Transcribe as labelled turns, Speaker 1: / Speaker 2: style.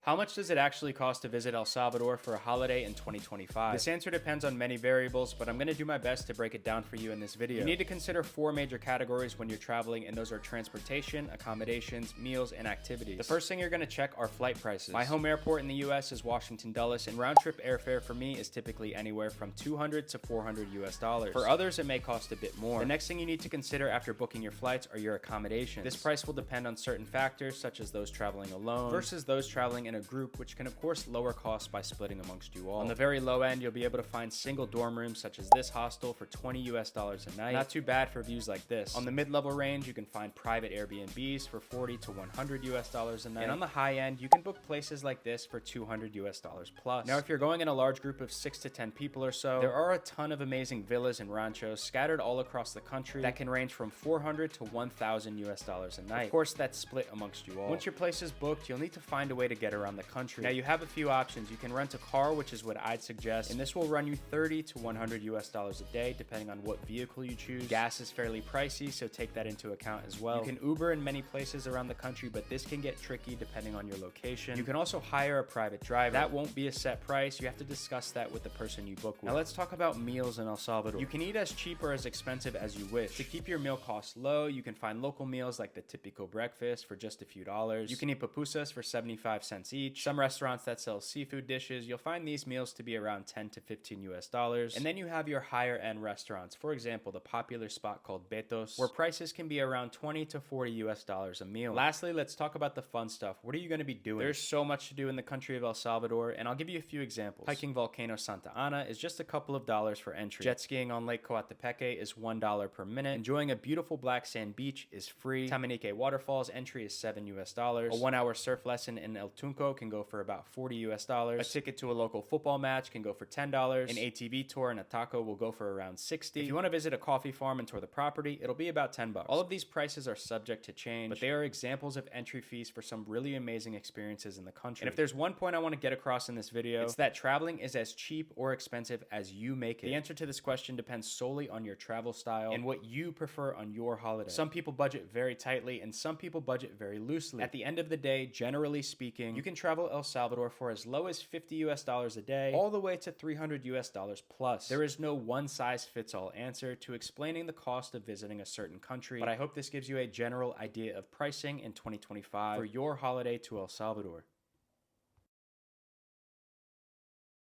Speaker 1: How much does it actually cost to visit El Salvador for a holiday in 2025? This answer depends on many variables, but I'm going to do my best to break it down for you in this video. You need to consider 4 major categories when you're traveling, and those are transportation, accommodations, meals, and activities. The first thing you're going to check are flight prices. My home airport in the US is Washington Dulles, and round-trip airfare for me is typically anywhere from $200 to $400 US. For others, it may cost a bit more. The next thing you need to consider after booking your flights are your accommodations. This price will depend on certain factors, such as those traveling alone versus those traveling in a group, which can of course lower costs by splitting amongst you all. On the very low end, you'll be able to find single dorm rooms such as this hostel for $20 a night. Not too bad for views like this. On the mid-level range, you can find private Airbnbs for $40 to $100 a night. And on the high end, you can book places like this for $200 plus. Now, if you're going in a large group of 6 to 10 people or so, there are a ton of amazing villas and ranchos scattered all across the country that can range from $400 to $1,000 a night. Of course, that's split amongst you all. Once your place is booked, you'll need to find a way to get around the country. Now, you have a few options. You can rent a car, which is what I'd suggest, and this will run you $30 to $100 a day, depending on what vehicle you choose. Gas is fairly pricey, so take that into account as well. You can Uber in many places around the country, but this can get tricky depending on your location. You can also hire a private driver. That won't be a set price. You have to discuss that with the person you book with. Now, let's talk about meals in El Salvador. You can eat as cheap or as expensive as you wish. To keep your meal costs low, you can find local meals like the Típico breakfast for just a few dollars. You can eat pupusas for 75 cents each. Some restaurants that sell seafood dishes, you'll find these meals to be around $10 to $15. And then you have your higher end restaurants. For example, the popular spot called Betos, where prices can be around $20 to $40 a meal. Lastly, let's talk about the fun stuff. What are you going to be doing? There's so much to do in the country of El Salvador, and I'll give you a few examples. Hiking Volcano Santa Ana is just a couple of dollars for entry. Jet skiing on Lake Coatepeque is $1 per minute. Enjoying a beautiful black sand beach is free. Tamanique Waterfalls entry is $7. A 1-hour surf lesson in El Tunco can go for about $40. A ticket to a local football match can go for $10. An ATV tour in a taco will go for around $60. If you want to visit a coffee farm and tour the property, it'll be about $10. All of these prices are subject to change, but they are examples of entry fees for some really amazing experiences in the country. And if there's one point I want to get across in this video, it's that traveling is as cheap or expensive as you make it. The answer to this question depends solely on your travel style and what you prefer on your holiday. Some people budget very tightly and some people budget very loosely. At the end of the day, generally speaking, you can travel El Salvador for as low as $50 a day, all the way to $300 plus. There is no one size fits all answer to explaining the cost of visiting a certain country, but I hope this gives you a general idea of pricing in 2025 for your holiday to El Salvador.